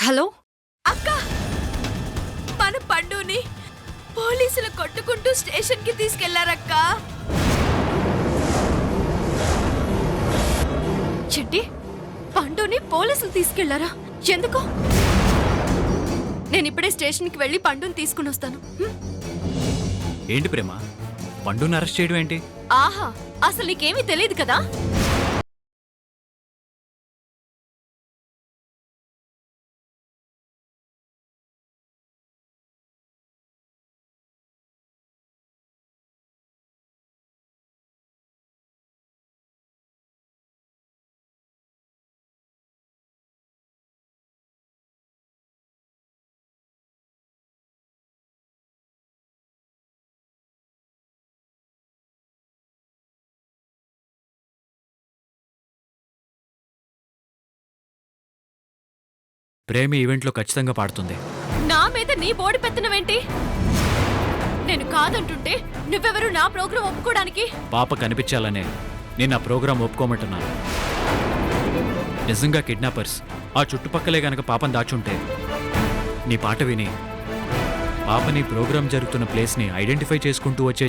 Hello అక్క, మన పండుని పోలీసులు కొట్టుకుంటూ స్టేషన్ కి తీసుకెళ్లారక్క. చెట్టి పండుని పోలీసులు తీసుకెళ్లారా? ఎందుకు? నేను ఇప్పుడే స్టేషన్కి వెళ్ళి పండుని తీసుకుని వస్తాను. ఏంటి ప్రేమ, పండుని అరెస్ట్ చేయడం ఏంటి? ఆహా, అసలు నీకేమీ తెలియదు కదా. ప్రేమ ఈవెంట్లో ఖచ్చితంగా పాడుతుంది. నా మీద నీ బోడి పెత్తనమేంటి? నేను కాదంటుంటే నువ్వెవరు నా ప్రోగ్రాం ఒప్పుకోవడానికి? పాప కనిపించాలనే నేను ఆ ప్రోగ్రాం ఒప్పుకోమంటున్నాను. నిజంగా కిడ్నాపర్స్ ఆ చుట్టుపక్కలే గనక పాపను దాచుంటే నీ పాట విని పాపని ప్రోగ్రాం జరుగుతున్న ప్లేస్ని ఐడెంటిఫై చేసుకుంటూ వచ్చే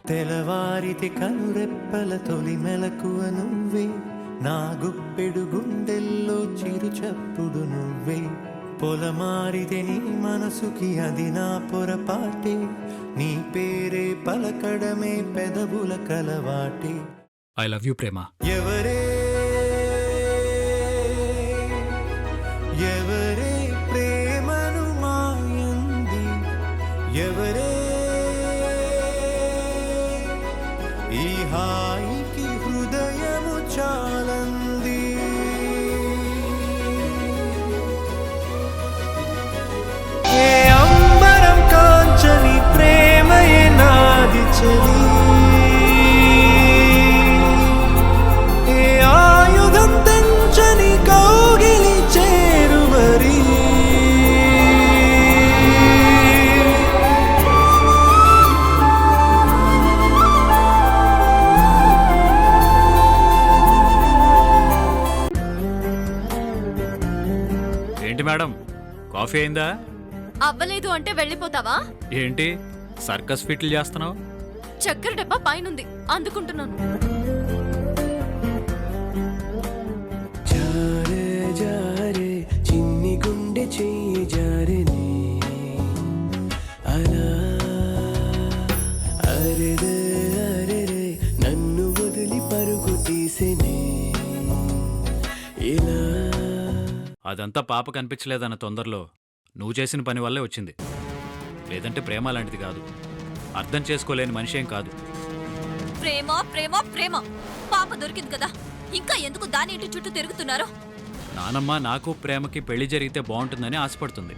తెలవారితి కనురెప్పల తొలి మెలకువ నువ్వే, నా గుప్పెడు గుండెల్లో చిరు చప్పుడు నువ్వే. పొలమారితే నీ మనసుకి అది నా పొరపాటే, నీ పేరే పలకడమే పెదవుల కలవాటే. ఐ లవ్ యూ ప్రేమ. ఎవరే ఎవరే ప్రేమను మాయంది, ఎవరే ఈ హాయికి హృదయము చాలంది. ఏ అంబరం కాంచని ప్రేమయే నాది చలి, ఏ ఆయుధం తెంచని కౌగిలి చేరువరి. ఏంటి మేడం, కాఫీ అయిందా? అవ్వలేదు అంటే వెళ్ళిపోతావా? ఏంటి సర్కస్ ఫిట్లు చేస్తున్నావు? చక్కెర డబ్బా పైనుంది, అందుకుంటున్నాను. జారే జారే చిన్ని గుండె చెయ్యి జారిని అలా, అరెరే అరెరే నన్ను వదిలి పరుగు తీసేనే ఇలా. అదంతా పాప కనిపించలేదన్న తొందరలో నువ్వు చేసిన పని వల్లే వచ్చింది. లేదంటే ప్రేమ లాంటిది కాదు, అర్థం చేసుకోలేని మనిషి ఏం కాదు. ప్రేమ ప్రేమ ప్రేమ, పాప దొరికింది కదా, ఇంకా ఎందుకు దాని ఇంటి చుట్టూ తిరుగుతున్నారు? నానమ్మ నాకు ప్రేమకి పెళ్లి జరిగితే బాగుంటుందని ఆశపడుతుంది.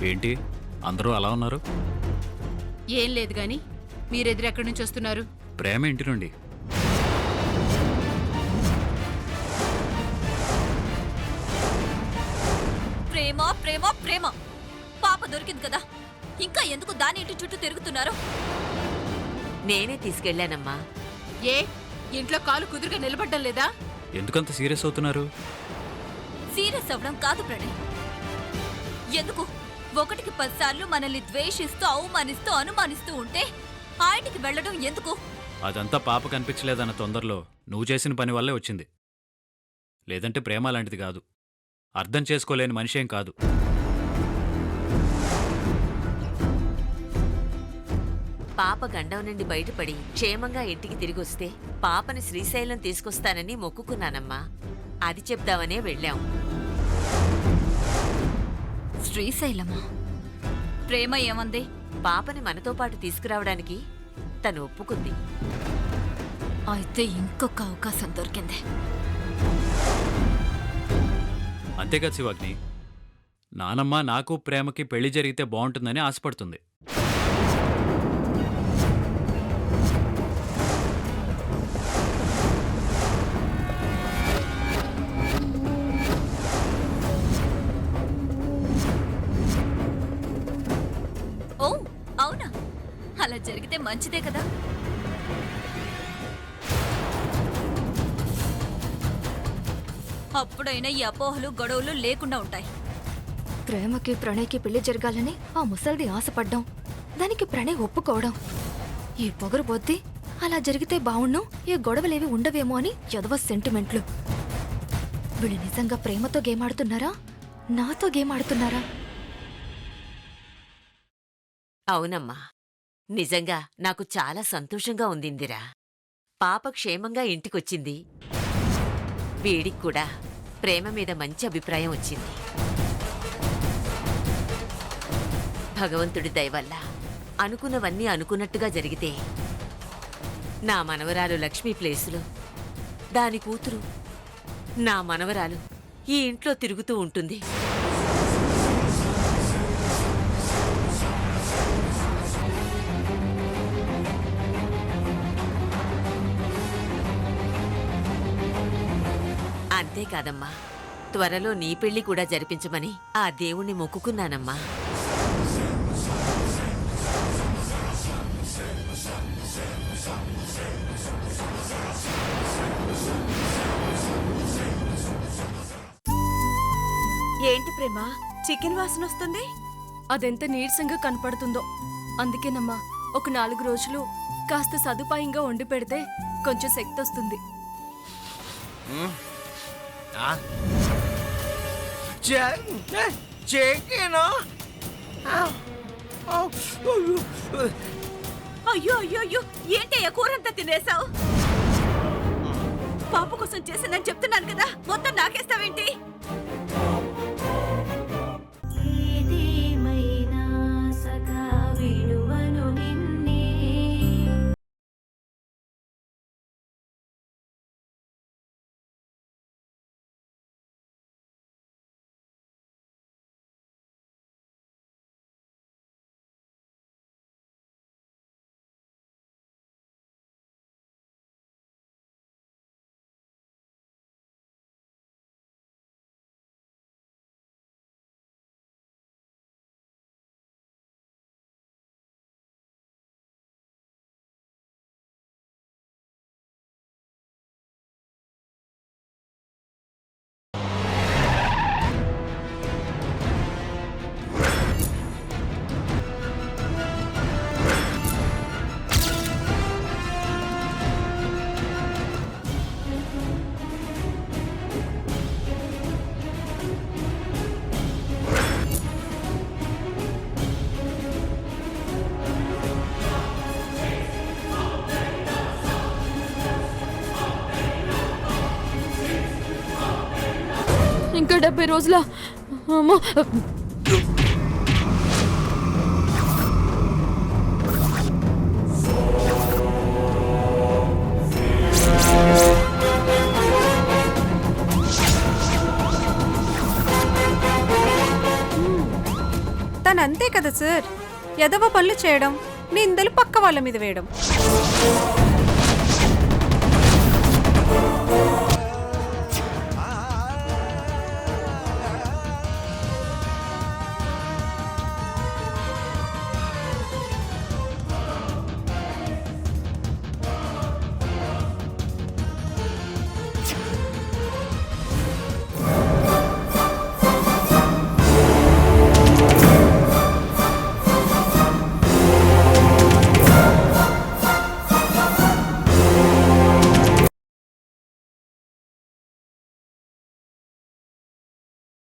ఏంటి అందరూ అలా ఉన్నారు? ఏం లేదు గాని మీరెదురెక్కడి నుంచి వస్తున్నారు? ప్రేమ ఇంటి నుండి. ప్రేమ ప్రేమ ప్రేమ, పాప దొరికింది కదా, ఇంకా ఎందుకు దాని ఇంటి చుట్టూ తిరుగుతున్నారు? నేనే తీసుకెళ్లానమ్మా. ఏ ఇంట్లో కాలు కుదురుగా నిలబడ్డం లేదా? ఎందుకంత సీరియస్ అవుతున్నారు? సీరియస్ అవ్వడం కాదు ప్రణయ్. ఎందుకు ఒకటికి 10 సార్లు మనల్ని ద్వేషిస్తూ అవమానిస్తూ అనుమానిస్తూ ఉంటే ఆ ఇంటికి వెళ్ళడం ఎందుకు? అదంతా పాప కనిపించలేదన్న తొందరలో నువ్వు చేసిన పని వల్లే వచ్చింది. లేదంటే ప్రేమ అలాంటిది కాదు. అర్థం చేసుకోలేని మనిషేం కాదు. పాప గండం నుండి బయటపడి క్షేమంగా ఇంటికి తిరిగొస్తే పాపని శ్రీశైలం తీసుకొస్తానని మొక్కుకున్నానమ్మా. అది చెప్దామనే వెళ్ళాం. శ్రీశైలమా? ప్రేమ ఏమంది? పాపని మనతో పాటు తీసుకురావడానికి తను ఒప్పుకుంది. అయితే ఇంకొక అవకాశం దొరికింది. అంతేకాదు శివాగ్ని, నానమ్మ నాకు ప్రేమకి పెళ్లి జరిగితే బాగుంటుందని ఆశపడుతుంది. ఓ అవునా? అలా జరిగితే మంచిదే కదా. అప్పుడైనా ఈ అపోహలు గొడవలు లేకుండా ఉంటాయి. ప్రేమకి ప్రణయ్కి పెళ్లి జరగాలని ఆ ముసల్ది ఆశపడ్డం, దానికి ప్రణయ్ ఒప్పుకోవడం, ఈ పొగరు బొద్ది అలా జరిగితే బావుణ్ణు, ఏ గొడవలేవి ఉండవేమో అని ఎదవ సెంటిమెంట్లు. వీళ్ళు నిజంగా ప్రేమతో గేమ్ ఆడుతున్నారా, నాతో గేమ్ ఆడుతున్నారా? అవునమ్మా, నిజంగా నాకు చాలా సంతోషంగా ఉందిందిరా. పాప క్షేమంగా ఇంటికొచ్చింది. వీడికి కూడా ప్రేమ మీద మంచి అభిప్రాయం వచ్చింది. భగవంతుడి దయవల్ల అనుకున్నవన్నీ అనుకున్నట్టుగా జరిగితే నా మనవరాలు లక్ష్మీ ప్లేసులో దాని కూతురు, నా మనవరాలు ఈ ఇంట్లో తిరుగుతూ ఉంటుంది. అంతేకాదమ్మా, త్వరలో నీ పెళ్లి కూడా జరిపించమని ఆ దేవుణ్ణి మొక్కుకున్నానమ్మా. ఏంటి ప్రేమ, చికెన్ వాసన వస్తుంది? అదెంత నీరసంగా కనపడుతుందో. అందుకేనమ్మా, ఒక 4 రోజులు కాస్త సదుపాయంగా వండి పెడితే కొంచెం శక్తి వస్తుంది. అయ్యో అయ్యో అయ్యో, ఏంటయ్యా కూరంతా తినేసావు? పాప కోసం చేసానని చెప్తున్నాను కదా, మొత్తం నాకేస్తావేంటి? ఇంకా 70 రోజుల అమ్మో. తనంతే కదా సార్, ఎదవ పనులు చేయడం, నిందలు పక్క వాళ్ళ మీద వేయడం.